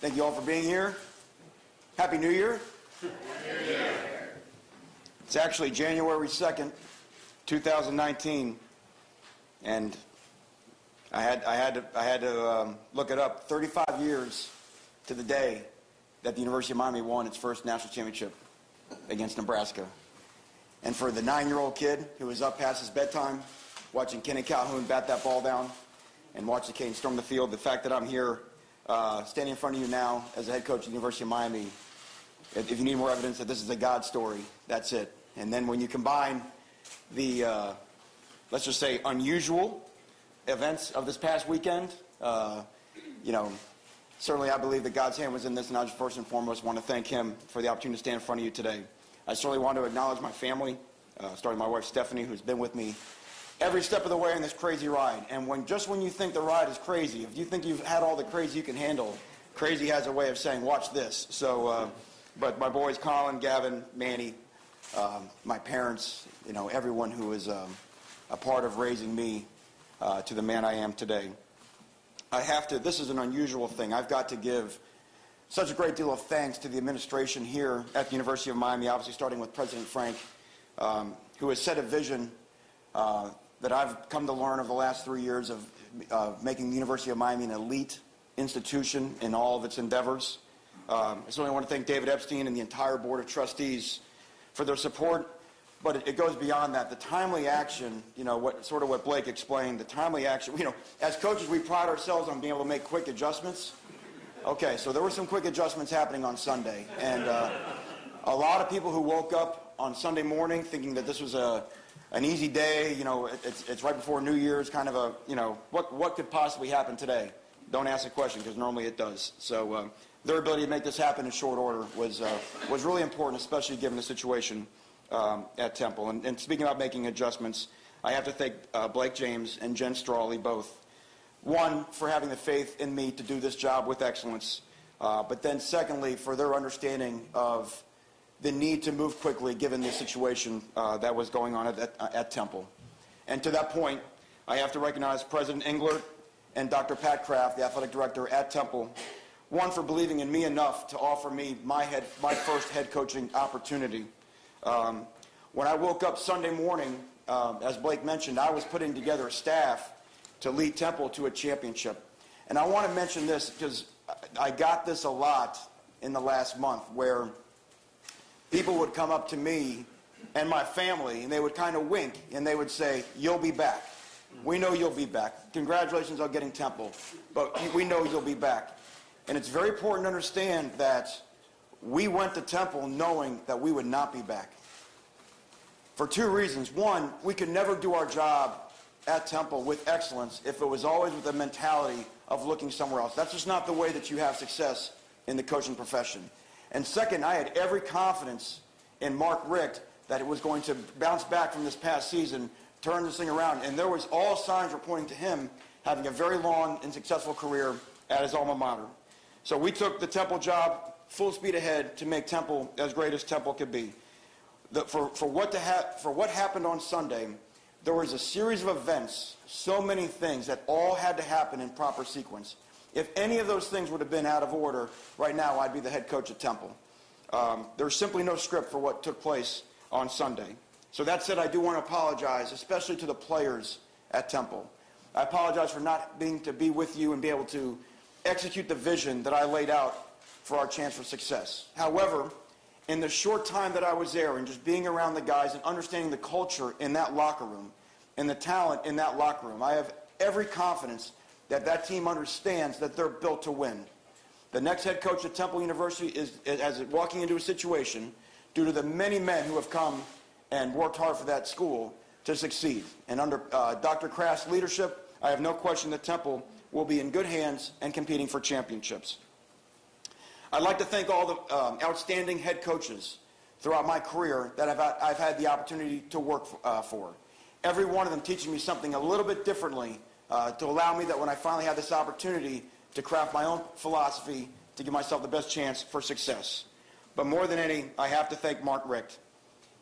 Thank you all for being here. Happy New Year. Happy New Year. It's actually January 2nd, 2019, and I had to look it up. 35 years to the day that the University of Miami won its first national championship against Nebraska. And for the 9-year-old kid who was up past his bedtime, watching Kenny Calhoun bat that ball down and watch the Canes storm the field, the fact that I'm here standing in front of you now as the head coach of the University of Miami, if you need more evidence that this is a God story, that's it. And then when you combine the, let's just say, unusual events of this past weekend, certainly I believe that God's hand was in this, and I just first and foremost want to thank him for the opportunity to stand in front of you today. I certainly want to acknowledge my family, starting with my wife Stephanie, who's been with me every step of the way on this crazy ride. And when you think the ride is crazy, if you think you've had all the crazy you can handle, crazy has a way of saying, watch this. So, but my boys, Colin, Gavin, Manny, my parents, everyone who is a part of raising me to the man I am today. This is an unusual thing. I've got to give such a great deal of thanks to the administration here at the University of Miami, obviously starting with President Frank, who has set a vision that I've come to learn over the last 3 years of making the University of Miami an elite institution in all of its endeavors. I certainly want to thank David Epstein and the entire Board of Trustees for their support, but it goes beyond that. The timely action, what Blake explained, the timely action, as coaches we pride ourselves on being able to make quick adjustments. Okay, so there were some quick adjustments happening on Sunday, and a lot of people who woke up on Sunday morning thinking that this was an easy day, it's right before New Year's, kind of what could possibly happen today? Don't ask the question, because normally it does. So their ability to make this happen in short order was really important, especially given the situation at Temple. And speaking about making adjustments, I have to thank Blake James and Jen Strawley both. One, for having the faith in me to do this job with excellence, but then secondly, for their understanding of the need to move quickly given the situation that was going on at Temple. And to that point, I have to recognize President Englert and Dr. Pat Kraft, the athletic director at Temple, one, for believing in me enough to offer me my first head coaching opportunity. When I woke up Sunday morning, as Blake mentioned, I was putting together a staff to lead Temple to a championship. And I want to mention this because I got this a lot in the last month, where people would come up to me and my family, and they would kind of wink, and they would say, "You'll be back. We know you'll be back. Congratulations on getting Temple, but we know you'll be back." And it's very important to understand that we went to Temple knowing that we would not be back. For two reasons. One, we could never do our job at Temple with excellence if it was always with the mentality of looking somewhere else. That's just not the way that you have success in the coaching profession. And second, I had every confidence in Mark Richt that it was going to bounce back from this past season, turn this thing around. And there was all signs were pointing to him having a very long and successful career at his alma mater. So we took the Temple job full speed ahead to make Temple as great as Temple could be. For what happened on Sunday, there was a series of events, so many things that all had to happen in proper sequence. If any of those things would have been out of order, right now I'd be the head coach at Temple. There's simply no script for what took place on Sunday. So that said, I do want to apologize, especially to the players at Temple. I apologize for not being to be with you and be able to execute the vision that I laid out for our chance for success. However, in the short time that I was there and just being around the guys and understanding the culture in that locker room and the talent in that locker room, I have every confidence that team understands that they're built to win. The next head coach at Temple University is walking into a situation due to the many men who have come and worked hard for that school to succeed. And under Dr. Kraft's leadership, I have no question that Temple will be in good hands and competing for championships. I'd like to thank all the outstanding head coaches throughout my career that I've had the opportunity to work for. Every one of them teaching me something a little bit differently to allow me that when I finally had this opportunity to craft my own philosophy to give myself the best chance for success. But more than any, I have to thank Mark Richt.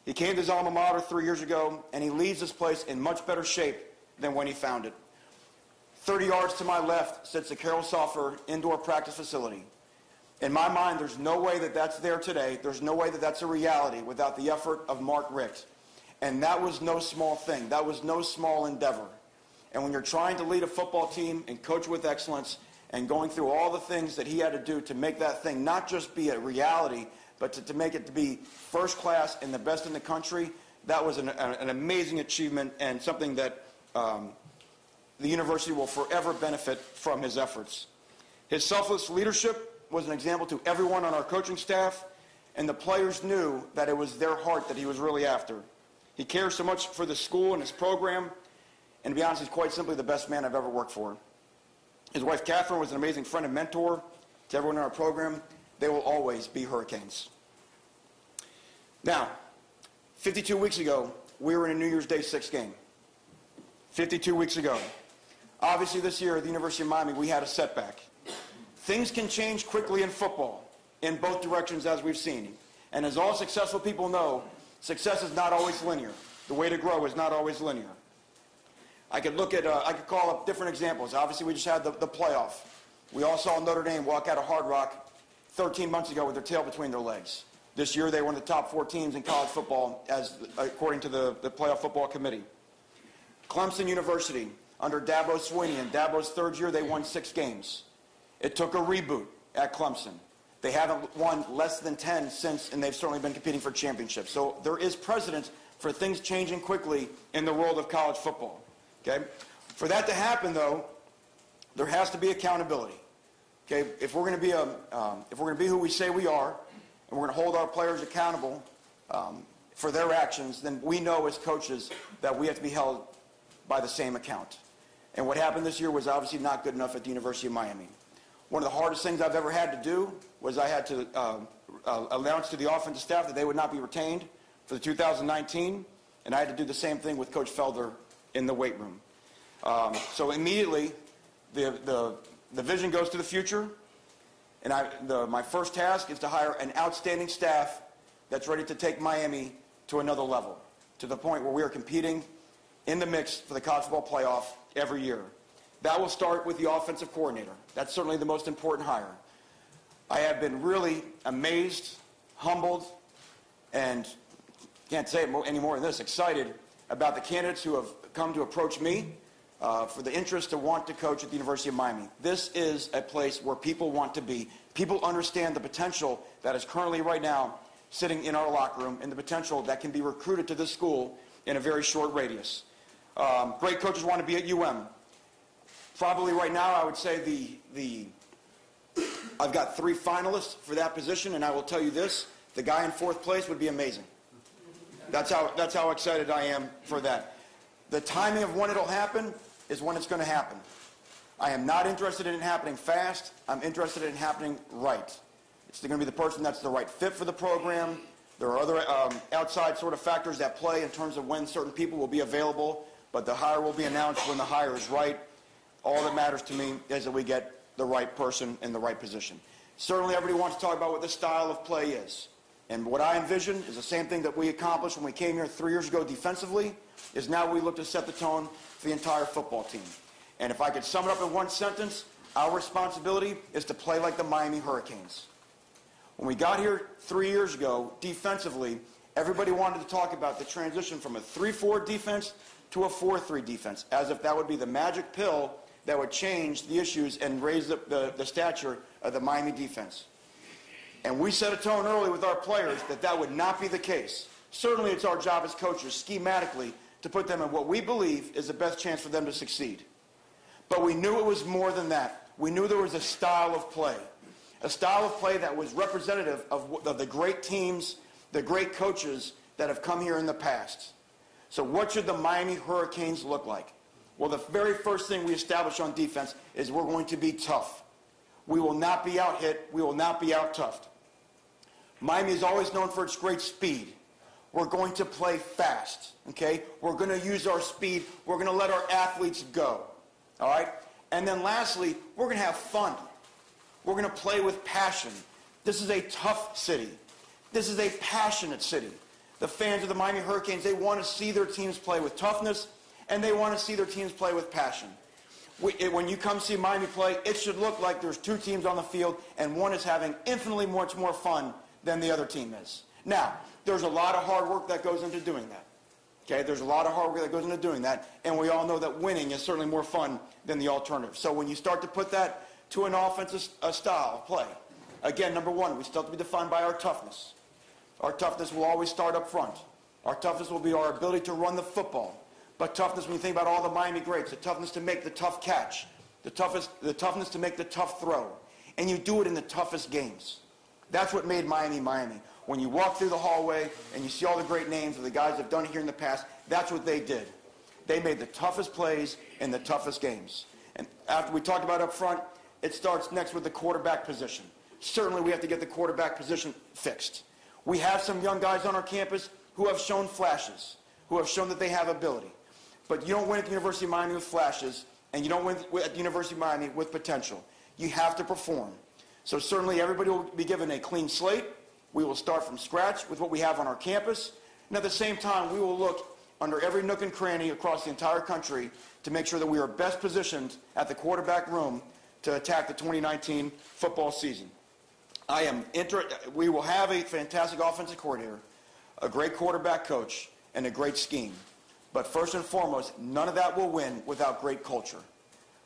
He came to his alma mater 3 years ago, and he leaves this place in much better shape than when he found it. 30 yards to my left sits the Carol Soffer indoor practice facility. In my mind, there's no way that that's there today. There's no way that that's a reality without the effort of Mark Richt. And that was no small thing. That was no small endeavor. And when you're trying to lead a football team and coach with excellence and going through all the things that he had to do to make that thing not just be a reality, but to make it to be first class and the best in the country, that was an amazing achievement and something that the university will forever benefit from his efforts. His selfless leadership was an example to everyone on our coaching staff, and the players knew that it was their heart that he was really after. He cares so much for the school and his program, and to be honest, he's quite simply the best man I've ever worked for. His wife, Catherine, was an amazing friend and mentor to everyone in our program. They will always be Hurricanes. Now, 52 weeks ago, we were in a New Year's Day 6 game. 52 weeks ago. Obviously, this year at the University of Miami, we had a setback. Things can change quickly in football, in both directions, as we've seen. And as all successful people know, success is not always linear. The way to grow is not always linear. I could call up different examples. Obviously, we just had the playoff. We all saw Notre Dame walk out of Hard Rock 13 months ago with their tail between their legs. This year, they were one of the top 4 teams in college football, according to the Playoff Football Committee. Clemson University, under Dabo Swinney, in Dabo's 3rd year, they won 6 games. It took a reboot at Clemson. They haven't won less than 10 since, and they've certainly been competing for championships. So there is precedent for things changing quickly in the world of college football. Okay? For that to happen, though, there has to be accountability. Okay? If we're going to be who we say we are, and we're going to hold our players accountable for their actions, then we know as coaches that we have to be held by the same account. And what happened this year was obviously not good enough at the University of Miami. One of the hardest things I've ever had to do was I had to announce to the offensive staff that they would not be retained for the 2019, and I had to do the same thing with Coach Felder in the weight room. So immediately, the vision goes to the future, and my first task is to hire an outstanding staff that's ready to take Miami to another level, to the point where we are competing in the mix for the college football playoff every year. That will start with the offensive coordinator. That's certainly the most important hire. I have been really amazed, humbled, and can't say it any more than this, excited about the candidates who have come to approach me for the interest to want to coach at the University of Miami. This is a place where people want to be. People understand the potential that is currently right now sitting in our locker room and the potential that can be recruited to this school in a very short radius. Great coaches want to be at UM. Probably right now I would say I've got 3 finalists for that position, and I will tell you this, the guy in 4th place would be amazing. That's how excited I am for that. The timing of when it'll happen is when it's going to happen. I am not interested in it happening fast. I'm interested in it happening right. It's going to be the person that's the right fit for the program. There are other outside sort of factors that play in terms of when certain people will be available, but the hire will be announced when the hire is right. All that matters to me is that we get the right person in the right position. Certainly everybody wants to talk about what the style of play is. And what I envision is the same thing that we accomplished when we came here 3 years ago defensively, is now we look to set the tone for the entire football team. And if I could sum it up in one sentence, our responsibility is to play like the Miami Hurricanes. When we got here 3 years ago, defensively, everybody wanted to talk about the transition from a 3-4 defense to a 4-3 defense, as if that would be the magic pill that would change the issues and raise the stature of the Miami defense. And we set a tone early with our players that that would not be the case. Certainly it's our job as coaches, schematically, to put them in what we believe is the best chance for them to succeed. But we knew it was more than that. We knew there was a style of play that was representative of the great teams, the great coaches that have come here in the past. So what should the Miami Hurricanes look like? Well, the very first thing we establish on defense is we're going to be tough. We will not be out-hit. We will not be out-toughed. Miami is always known for its great speed. We're going to play fast, okay? We're going to use our speed. We're going to let our athletes go, all right? And then lastly, we're going to have fun. We're going to play with passion. This is a tough city. This is a passionate city. The fans of the Miami Hurricanes, they want to see their teams play with toughness, and they want to see their teams play with passion. When you come see Miami play, it should look like there's two teams on the field and one is having infinitely much more fun than the other team is. Now, there's a lot of hard work that goes into doing that. Okay, there's a lot of hard work that goes into doing that, and we all know that winning is certainly more fun than the alternative. So when you start to put that to an offensive style of play, again, number one, we still have to be defined by our toughness. Our toughness will always start up front. Our toughness will be our ability to run the football. But toughness, when you think about all the Miami greats, the toughness to make the tough catch, the toughness to make the tough throw, and you do it in the toughest games. That's what made Miami Miami. When you walk through the hallway and you see all the great names of the guys that have done it here in the past, that's what they did. They made the toughest plays in the toughest games. And after we talked about up front, it starts next with the quarterback position. Certainly we have to get the quarterback position fixed. We have some young guys on our campus who have shown flashes, who have shown that they have ability. But you don't win at the University of Miami with flashes, and you don't win at the University of Miami with potential. You have to perform. So certainly everybody will be given a clean slate. We will start from scratch with what we have on our campus. And at the same time, we will look under every nook and cranny across the entire country to make sure that we are best positioned at the quarterback room to attack the 2019 football season. We will have a fantastic offensive coordinator, a great quarterback coach, and a great scheme. But first and foremost, none of that will win without great culture.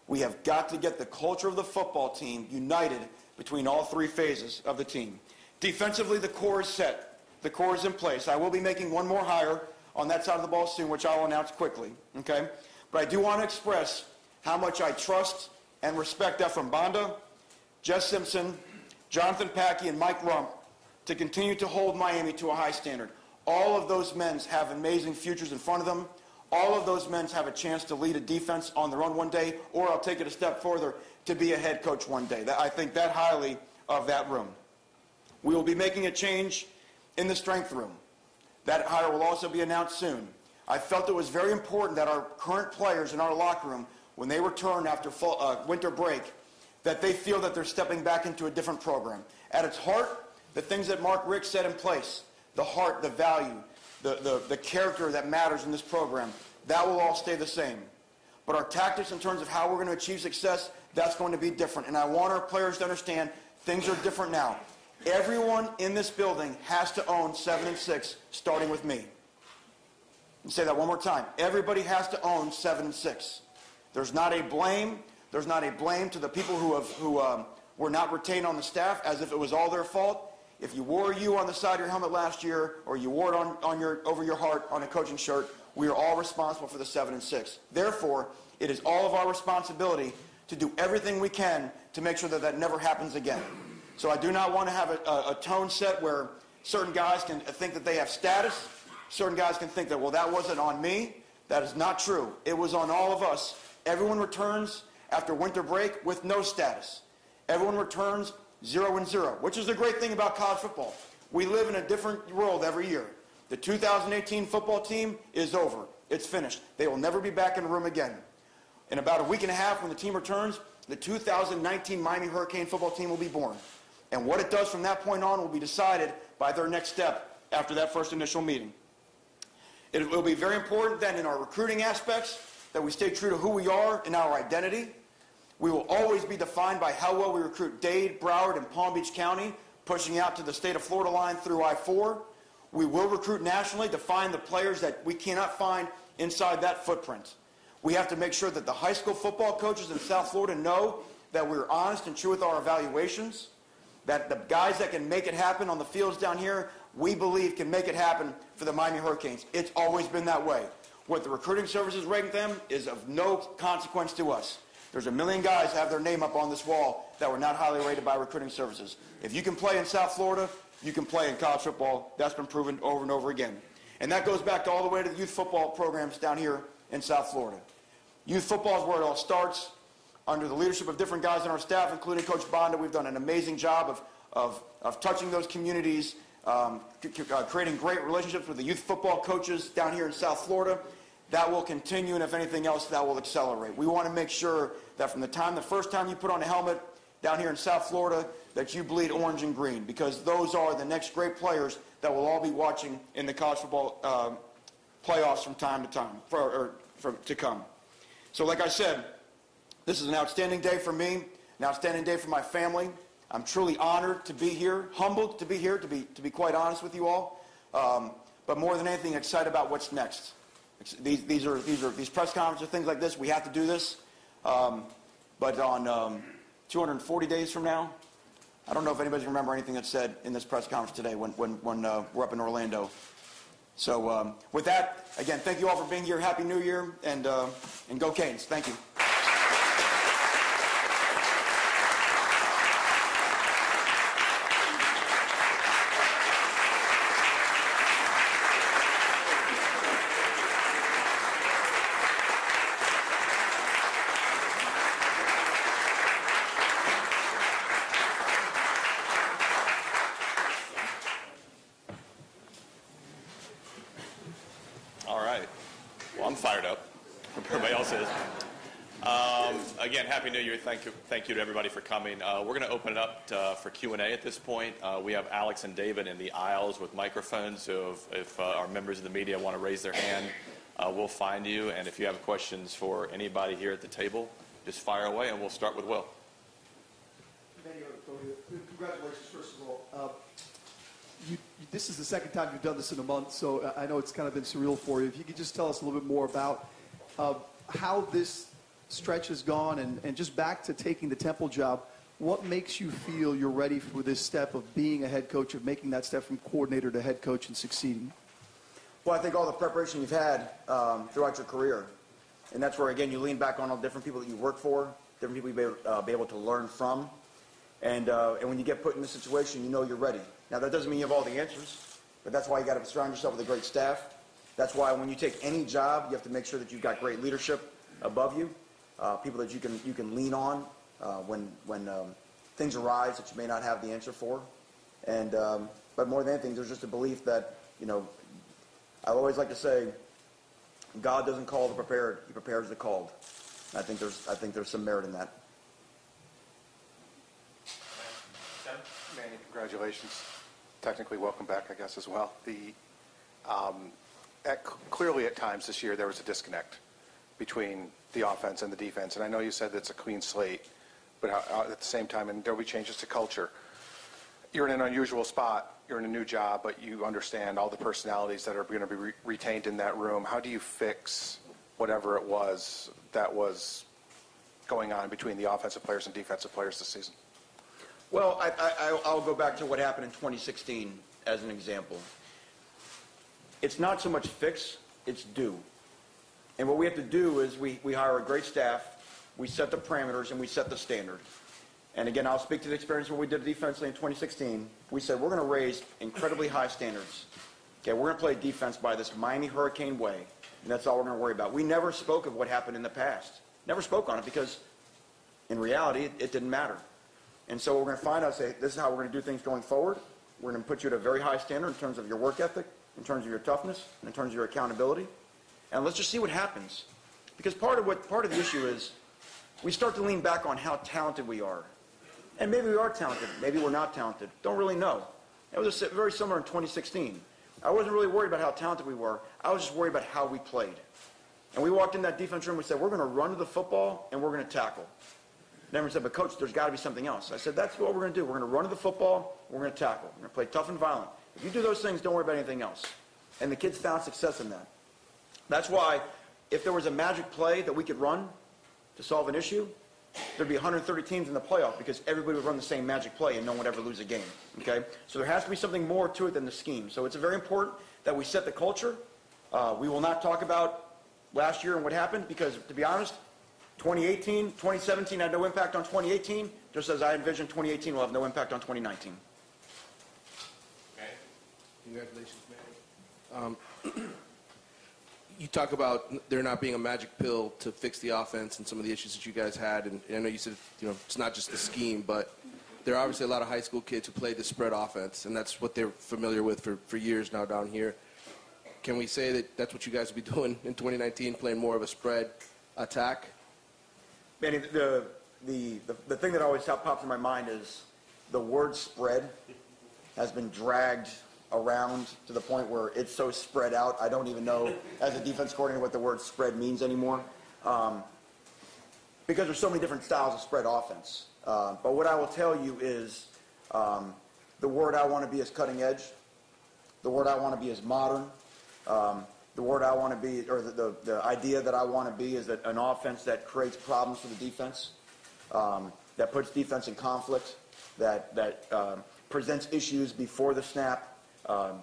We have got to get the culture of the football team united between all three phases of the team. Defensively, the core is set. The core is in place. I will be making one more hire on that side of the ball soon, which I will announce quickly. Okay? But I do want to express how much I trust and respect Ephraim Banda, Jess Simpson, Jonathan Packey, and Mike Rump to continue to hold Miami to a high standard. All of those men have amazing futures in front of them. All of those men have a chance to lead a defense on their own one day, or I'll take it a step further, to be a head coach one day. I think that highly of that room. We will be making a change in the strength room. That hire will also be announced soon. I felt it was very important that our current players in our locker room, when they return after winter break, that they feel that they're stepping back into a different program. At its heart, the things that Mark Richt set in place, the heart, the value, the character that matters in this program, that will all stay the same. But our tactics in terms of how we're going to achieve success, that's going to be different. And I want our players to understand things are different now. Everyone in this building has to own 7 and 6, starting with me. I'll say that one more time. Everybody has to own 7 and 6. There's not a blame. There's not a blame to the people who were not retained on the staff as if it was all their fault. If you wore you on the side of your helmet last year, or you wore it over your heart on a coaching shirt, we are all responsible for the 7 and 6. Therefore, it is all of our responsibility to do everything we can to make sure that that never happens again. So I do not want to have a tone set where certain guys can think that they have status. Certain guys can think that, well, that wasn't on me. That is not true. It was on all of us. Everyone returns after winter break with no status. Everyone returns 0 and 0, which is the great thing about college football. We live in a different world every year. The 2018 football team is over. It's finished. They will never be back in the room again. In about a week and a half, when the team returns, the 2019 Miami Hurricane football team will be born. And what it does from that point on will be decided by their next step after that first initial meeting. It will be very important then in our recruiting aspects that we stay true to who we are and our identity. We will always be defined by how well we recruit Dade, Broward, and Palm Beach County, pushing out to the state of Florida line through I-4. We will recruit nationally to find the players that we cannot find inside that footprint. We have to make sure that the high school football coaches in South Florida know that we're honest and true with our evaluations, that the guys that can make it happen on the fields down here, we believe can make it happen for the Miami Hurricanes. It's always been that way. What the recruiting services rate them is of no consequence to us. There's a million guys that have their name up on this wall that were not highly rated by recruiting services. If you can play in South Florida, you can play in college football. That's been proven over and over again. And that goes back to all the way to the youth football programs down here in South Florida. Youth football is where it all starts. Under the leadership of different guys on our staff, including Coach Banda, we've done an amazing job of touching those communities, creating great relationships with the youth football coaches down here in South Florida. That will continue, and if anything else, that will accelerate. We want to make sure that from the first time you put on a helmet down here in South Florida, that you bleed orange and green, because those are the next great players that we'll all be watching in the college football playoffs from time to time, to come. So like I said, This is an outstanding day for me, an outstanding day for my family. I'm truly honored to be here, humbled to be here, to be quite honest with you all. But more than anything, excited about what's next. These press conferences, things like this. We have to do this. But on 240 days from now, I don't know if anybody's remember anything that's said in this press conference today when we're up in Orlando. So with that, again, thank you all for being here. Happy New Year, and go Canes. Thank you. Fired up. Everybody else is. Again, Happy New Year. Thank you to everybody for coming. We're going to open it up for Q&A at this point. We have Alex and David in the aisles with microphones, so if our members of the media want to raise their hand, we'll find you. And if you have questions for anybody here at the table, just fire away, and we'll start with Will. Manny, congratulations, first of all. This is the second time you've done this in a month, so I know it's kind of been surreal for you. If you could just tell us a little bit more about how this stretch has gone, and just back to taking the Temple job, what makes you feel you're ready for this step of being a head coach, of making that step from coordinator to head coach and succeeding? Well, I think all the preparation you've had throughout your career, and that's where, again, you lean back on all the different people that you work for, different people you'll be able to learn from, and when you get put in this situation, you know you're ready. Now, that doesn't mean you have all the answers, but that's why you got to surround yourself with a great staff. That's why when you take any job, you have to make sure that you've got great leadership above you, people that you can lean on when things arise that you may not have the answer for. And but more than anything, there's just a belief that, I always like to say, God doesn't call the prepared; He prepares the called. And I think there's some merit in that. Manny, congratulations. Technically, welcome back, I guess, as well. Clearly, at times this year, there was a disconnect between the offense and the defense. And I know you said it's a clean slate, but at the same time, and there will be changes to culture. You're in an unusual spot. You're in a new job, but you understand all the personalities that are going to be retained in that room. How do you fix whatever it was that was going on between the offensive players and defensive players this season? Well, I'll go back to what happened in 2016 as an example. It's not so much fix, it's do. And what we have to do is we hire a great staff, we set the parameters, and we set the standard. And again, I'll speak to the experience what we did defensively in 2016. We said we're going to raise incredibly high standards. Okay, we're going to play defense by this Miami Hurricane way, and that's all we're going to worry about. We never spoke of what happened in the past. Never spoke on it because, in reality, it didn't matter. And so we're going to find out, say, this is how we're going to do things going forward. We're going to put you at a very high standard in terms of your work ethic, in terms of your toughness, and in terms of your accountability. And let's just see what happens. Because part of the issue is we start to lean back on how talented we are. And maybe we are talented. Maybe we're not talented. Don't really know. It was very similar in 2016. I wasn't really worried about how talented we were. I was just worried about how we played. And we walked in that defense room and we said, we're going to run to the football and we're going to tackle. And everyone said, but Coach, there's got to be something else. I said, that's what we're going to do. We're going to run to the football, we're going to tackle. We're going to play tough and violent. If you do those things, don't worry about anything else. And the kids found success in that. That's why if there was a magic play that we could run to solve an issue, there'd be 130 teams in the playoff because everybody would run the same magic play and no one would ever lose a game. Okay? So there has to be something more to it than the scheme. So it's very important that we set the culture. We will not talk about last year and what happened because, to be honest, 2017 had no impact on 2018, just as I envision 2018 will have no impact on 2019. Okay. Congratulations, Manny. You talk about there not being a magic pill to fix the offense and some of the issues that you guys had, and I know you said it's not just the scheme, but there are obviously a lot of high school kids who play the spread offense, and that's what they're familiar with for years now down here. Can we say that that's what you guys will be doing in 2019, playing more of a spread attack? Manny, the thing that always pops in my mind is the word spread has been dragged around to the point where it's so spread out, I don't even know, as a defense coordinator, what the word spread means anymore. because there's so many different styles of spread offense. But what I will tell you is the word I want to be is cutting edge. The word I want to be is modern. The word I want to be, or the idea that I want to be is that an offense that creates problems for the defense, that puts defense in conflict, that presents issues before the snap,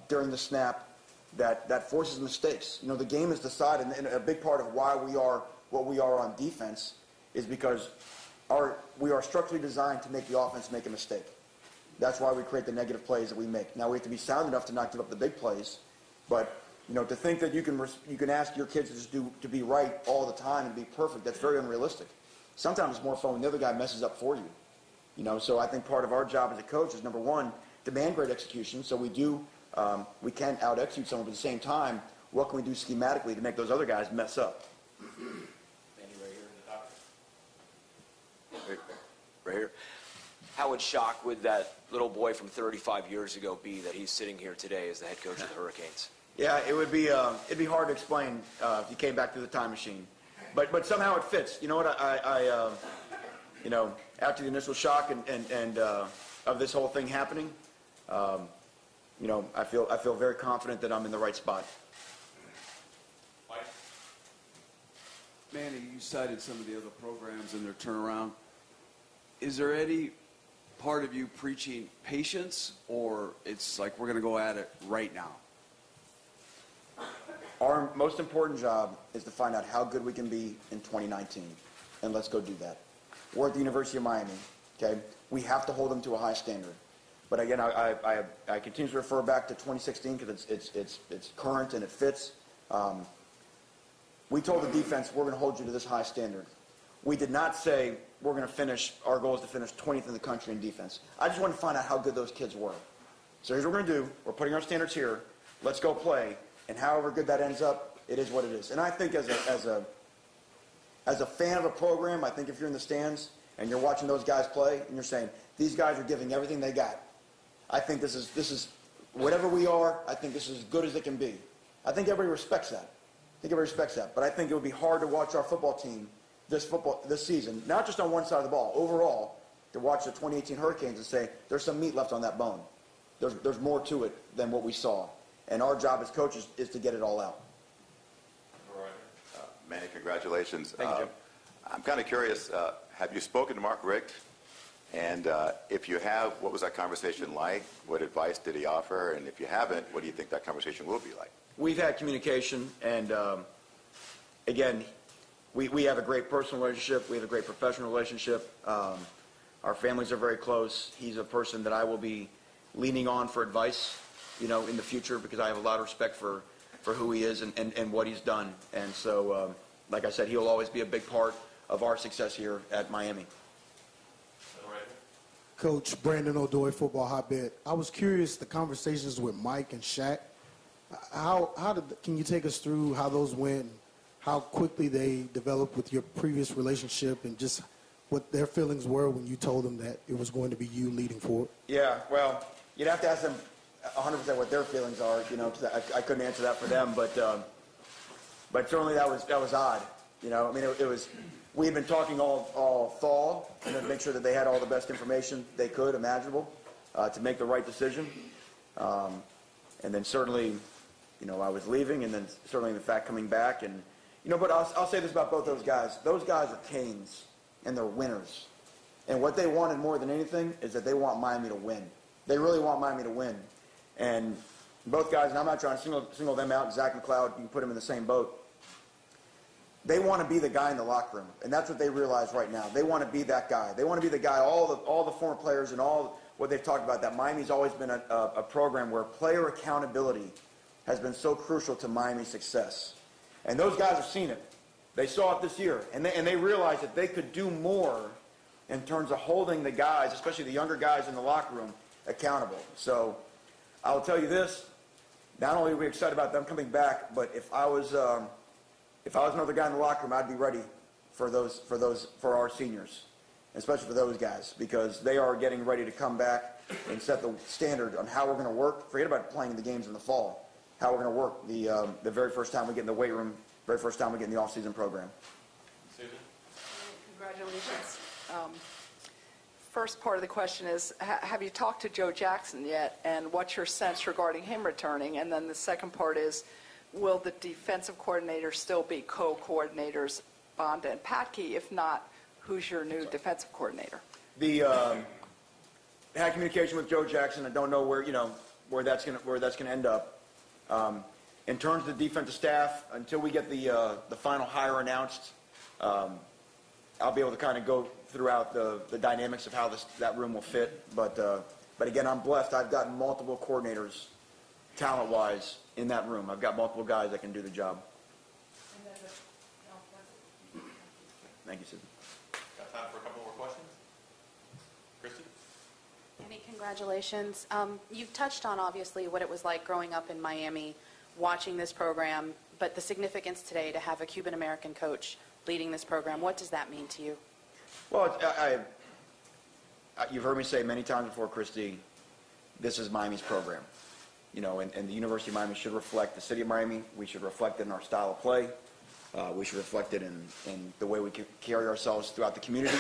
during the snap, that forces mistakes. You know, the game is decided, and a big part of why we are what we are on defense is because we are structurally designed to make the offense make a mistake. That's why we create the negative plays that we make. Now, we have to be sound enough to not give up the big plays, but you know, to think that you can ask your kids to just to be right all the time and be perfect, that's very unrealistic. Sometimes it's more fun when the other guy messes up for you. You know, so I think part of our job as a coach is, number one, demand great execution. So we can out-execute someone, but at the same time, what can we do schematically to make those other guys mess up? Manny, right here in the top. Right here. How in shock would that little boy from 35 years ago be that he's sitting here today as the head coach of the Hurricanes? Yeah, it'd be hard to explain if you came back through the time machine, but somehow it fits. You know what? I you know, after the initial shock and of this whole thing happening, you know, I feel very confident that I'm in the right spot. Mike? Manny, you cited some of the other programs and their turnaround. Is there any part of you preaching patience, or it's like we're going to go at it right now? Our most important job is to find out how good we can be in 2019, and let's go do that. We're at the University of Miami, okay? We have to hold them to a high standard. But again, I continue to refer back to 2016 because it's current and it fits. We told the defense, we're going to hold you to this high standard. We did not say we're going to finish, our goal is to finish 20th in the country in defense. I just wanted to find out how good those kids were. So here's what we're going to do. We're putting our standards here. Let's go play. And however good that ends up, it is what it is. And I think as a fan of a program, I think if you're in the stands and you're watching those guys play and you're saying, these guys are giving everything they got, I think this is whatever we are, I think this is as good as it can be. I think everybody respects that. But I think it would be hard to watch our football team this season, not just on one side of the ball, overall, to watch the 2018 Hurricanes and say, there's some meat left on that bone. There's more to it than what we saw. And our job as coaches is to get it all out. All right. Manny, congratulations. Thank you, Jim. I'm kind of curious, have you spoken to Mark Richt? And if you have, what was that conversation like? What advice did he offer? And if you haven't, what do you think that conversation will be like? We've had communication, and again, we have a great personal relationship. We have a great professional relationship. Our families are very close. He's a person that I will be leaning on for advice, you know, in the future, because I have a lot of respect for who he is and what he's done. And so, like I said, he'll always be a big part of our success here at Miami. All right. Coach Brandon O'Doy, Football Hotbed. I was curious, the conversations with Mike and Shaq, can you take us through how those went, how quickly they developed with your previous relationship, and just what their feelings were when you told them that it was going to be you leading forward? Yeah, well, you'd have to ask them 100% what their feelings are, you know, because I couldn't answer that for them, but certainly that was odd, you know. I mean, it was, we had been talking all fall, and then make sure that they had all the best information they could imaginable to make the right decision, and then certainly, you know, I was leaving, and then certainly the fact coming back, and you know, but I'll say this about both those guys. Those guys are Canes, and they're winners, and what they wanted more than anything is that they want Miami to win. They really want Miami to win. And both guys, and I'm not trying to single them out, Zach and Cloud, you can put them in the same boat. They want to be the guy in the locker room, and that's what they realize right now. They want to be that guy. They want to be the guy, all the former players and all what they've talked about, that Miami's always been a program where player accountability has been so crucial to Miami's success. And those guys have seen it. They saw it this year, and they realized that they could do more in terms of holding the guys, especially the younger guys in the locker room, accountable. So I'll tell you this, not only are we excited about them coming back, but if I was another guy in the locker room, I'd be ready for our seniors, especially for those guys, because they are getting ready to come back and set the standard on how we're going to work. Forget about playing the games in the fall. How we're going to work the very first time we get in the weight room, very first time we get in the off-season program. Susan? Congratulations. First part of the question is, have you talked to Joe Jackson yet, and what's your sense regarding him returning? And then the second part is, will the defensive coordinators still be co-coordinators, Bonda and Patke? If not, who's your new defensive coordinator? Had communication with Joe Jackson. I don't know where that's gonna end up. In terms of the defensive staff, until we get the final hire announced, I'll be able to kind of go throughout the dynamics of how that room will fit. But again, I'm blessed. I've gotten multiple coordinators, talent-wise, in that room. I've got multiple guys that can do the job. Thank you, Susan. Got time for a couple more questions? Christy? Manny, congratulations. You've touched on, obviously, what it was like growing up in Miami, watching this program, but the significance today to have a Cuban-American coach leading this program. What does that mean to you? Well, you've heard me say many times before, Christy, this is Miami's program. And the University of Miami should reflect the city of Miami. We should reflect it in our style of play. We should reflect it in the way we carry ourselves throughout the community.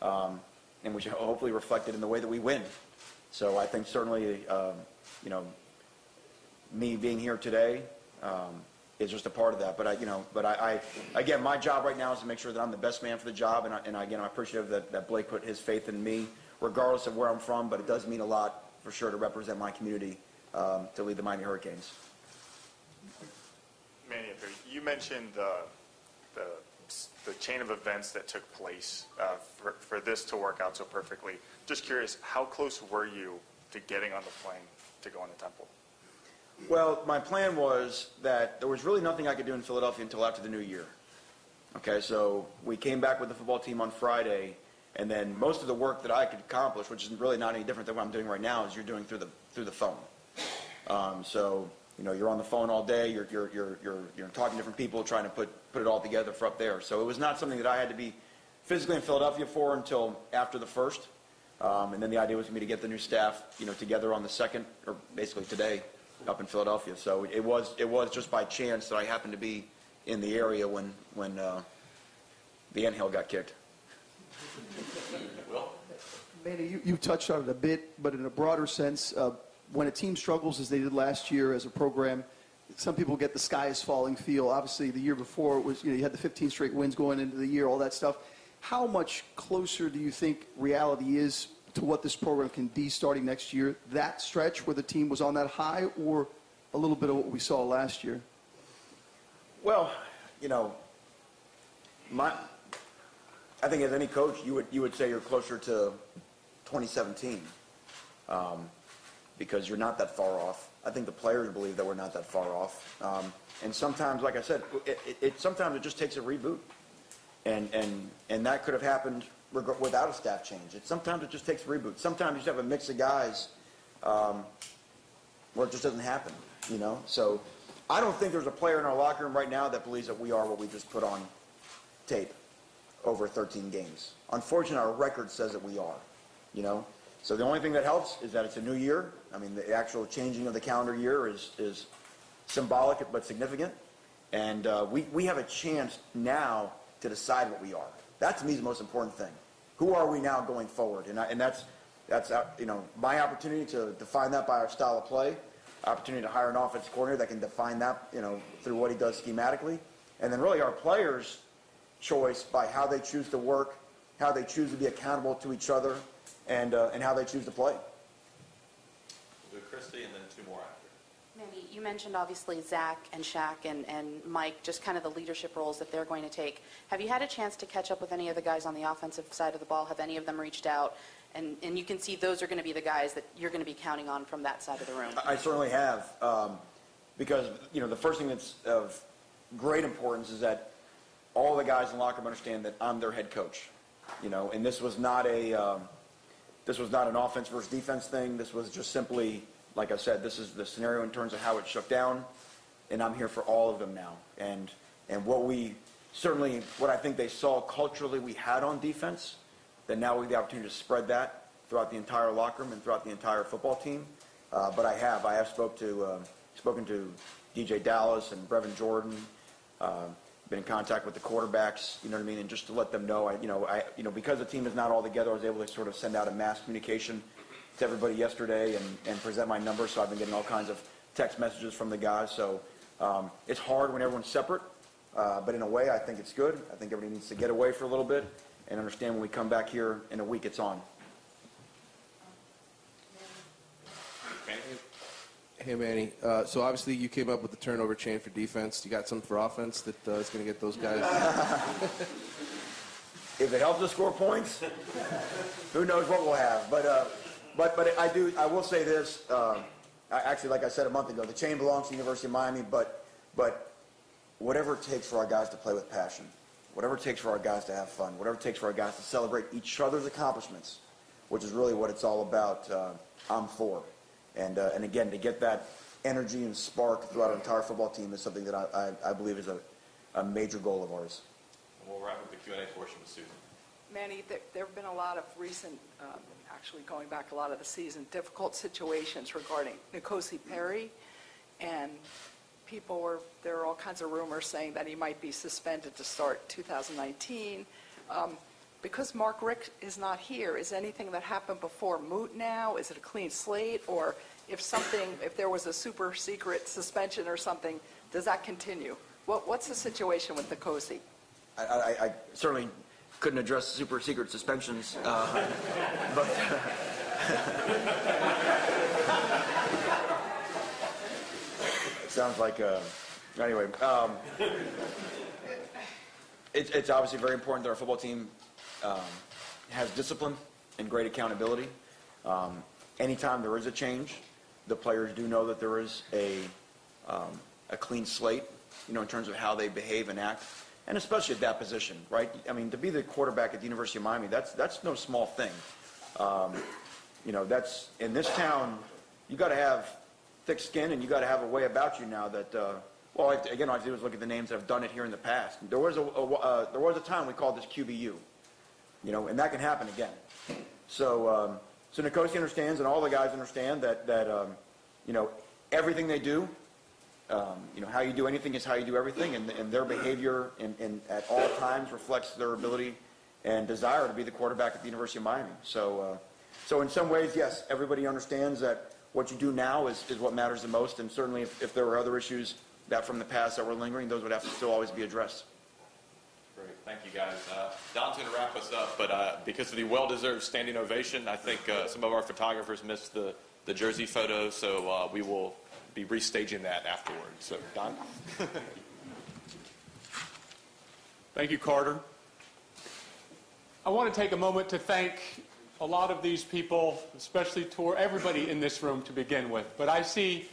And we should hopefully reflect it in the way that we win. So I think certainly, me being here today is just a part of that. But again, my job right now is to make sure that I'm the best man for the job. And again, I'm appreciative that Blake put his faith in me, regardless of where I'm from. But it does mean a lot for sure to represent my community, to lead the Miami Hurricanes. Manny, you mentioned the chain of events that took place for this to work out so perfectly. Just curious, how close were you to getting on the plane to go into Temple? Well, my plan was that there was really nothing I could do in Philadelphia until after the new year. Okay, so we came back with the football team on Friday, and then most of the work that I could accomplish, which is really not any different than what I'm doing right now, is you're doing through the phone. So you're on the phone all day. You're talking to different people, trying to put it all together for up there. So it was not something that I had to be physically in Philadelphia for until after the first. And then the idea was for me to get the new staff, together on the second, or basically today, up in Philadelphia. So it was just by chance that I happened to be in the area when the anthill got kicked. Will? Manny, you touched on it a bit, but in a broader sense, when a team struggles as they did last year as a program, some people get the sky is falling feel. Obviously, the year before, it was, you had the 15 straight wins going into the year, all that stuff. How much closer do you think reality is to what this program can be starting next year? That stretch where the team was on that high, or a little bit of what we saw last year? Well, I think as any coach, you would say you're closer to 2017, because you're not that far off. I think the players believe that we're not that far off. And sometimes, like I said, sometimes it just takes a reboot, and that could have happened without a staff change. Sometimes it just takes a reboot. Sometimes you just have a mix of guys where it just doesn't happen. So I don't think there's a player in our locker room right now that believes that we are what we just put on tape over 13 games. Unfortunately, our record says that we are. So the only thing that helps is that it's a new year. I mean, the actual changing of the calendar year is symbolic but significant. And we have a chance now to decide what we are. That, to me, is the most important thing. Who are we now going forward? And that's my opportunity to define that by our style of play, opportunity to hire an offensive coordinator that can define that, through what he does schematically. And then really our players' choice by how they choose to work, how they choose to be accountable to each other, and how they choose to play. We'll do Christy and then two more after. Manny, you mentioned obviously Zach and Shaq and Mike, just kind of the leadership roles that they're going to take. Have you had a chance to catch up with any of the guys on the offensive side of the ball? Have any of them reached out? And you can see those are going to be the guys that you're going to be counting on from that side of the room. I certainly have, because the first thing that's of great importance is that all the guys in the locker room understand that I'm their head coach. And this was not an offense versus defense thing. This was just simply, like I said, this is the scenario in terms of how it shook down, and I'm here for all of them now. And what I think they saw culturally we had on defense, that now we have the opportunity to spread that throughout the entire locker room and throughout the entire football team. But I have spoken to DJ Dallas and Brevin Jordan, been in contact with the quarterbacks, you know what I mean, and just to let them know, because the team is not all together, I was able to sort of send out a mass communication to everybody yesterday and present my number. So I've been getting all kinds of text messages from the guys. So it's hard when everyone's separate, but in a way, I think it's good. I think everybody needs to get away for a little bit and understand when we come back here in a week, it's on. Hey, Manny. So obviously you came up with the turnover chain for defense. You got something for offense that is going to get those guys? If it helps us score points, who knows what we'll have. But I will say this. Actually, like I said a month ago, the chain belongs to the University of Miami. But whatever it takes for our guys to play with passion, whatever it takes for our guys to have fun, whatever it takes for our guys to celebrate each other's accomplishments, which is really what it's all about, I'm for. And again, to get that energy and spark throughout our entire football team is something that I believe is a major goal of ours. We'll wrap up the Q&A portion with Susan. Manny, there have been a lot of recent, actually going back a lot of the season, difficult situations regarding N'Kosi Perry, and there are all kinds of rumors saying that he might be suspended to start 2019. Because Mark Richt is not here, is anything that happened before moot now? Is it a clean slate? Or if there was a super secret suspension or something, does that continue? What's the situation with N'Kosi? I certainly couldn't address super secret suspensions, but sounds like anyway. It's obviously very important that our football team has discipline and great accountability. Anytime there is a change, the players do know that there is a clean slate, in terms of how they behave and act, and especially at that position, right? I mean, to be the quarterback at the University of Miami, that's no small thing. That's in this town. You got to have thick skin, and you got to have a way about you now that. All I have to do is look at the names that have done it here in the past. There was a time we called this QBU. And that can happen again. So N'Kosi understands, and all the guys understand that everything they do, how you do anything is how you do everything, and their behavior at all times reflects their ability and desire to be the quarterback at the University of Miami. So in some ways, yes, everybody understands that what you do now is what matters the most, and certainly if there were other issues that from the past that were lingering, those would have to still always be addressed. Great. Thank you, guys. Don's going to wrap us up, but because of the well-deserved standing ovation, I think some of our photographers missed the jersey photo, so we will be restaging that afterwards. So, Don? Thank you, Carter. I want to take a moment to thank a lot of these people, especially to everybody in this room to begin with, but I see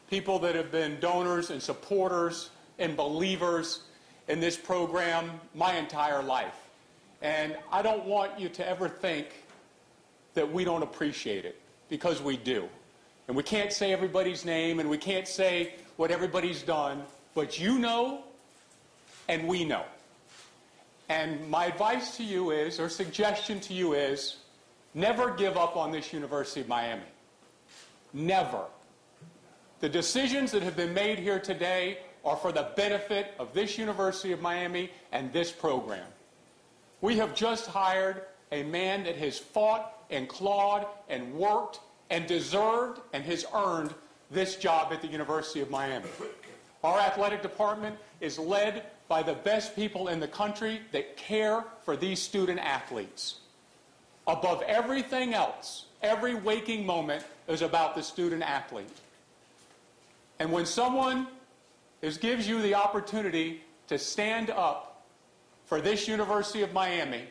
people that have been donors and supporters and believers in this program my entire life. And I don't want you to ever think that we don't appreciate it, because we do. And we can't say everybody's name, and we can't say what everybody's done, but you know, and we know. And my advice to you is, or suggestion to you is, never give up on this University of Miami. Never. The decisions that have been made here today are for the benefit of this University of Miami and this program. We have just hired a man that has fought and clawed and worked and deserved and has earned this job at the University of Miami. Our athletic department is led by the best people in the country that care for these student athletes. Above everything else, every waking moment is about the student athlete. And when someone gives you the opportunity to stand up for this University of Miami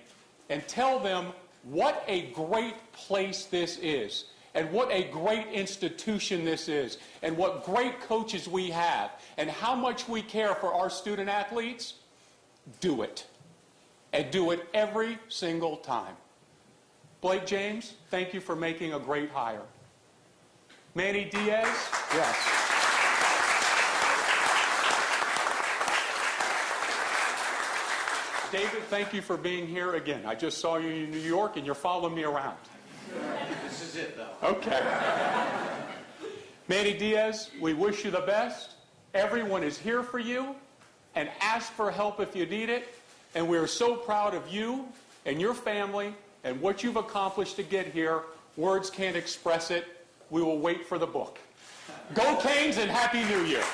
and tell them what a great place this is, and what a great institution this is, and what great coaches we have, and how much we care for our student athletes, do it. And do it every single time. Blake James, thank you for making a great hire. Manny Diaz? Yes. David, thank you for being here again. I just saw you in New York, and you're following me around. This is it, though. Okay. Manny Diaz, we wish you the best. Everyone is here for you. and ask for help if you need it. And we are so proud of you and your family and what you've accomplished to get here. Words can't express it. We will wait for the book. Go Canes and Happy New Year.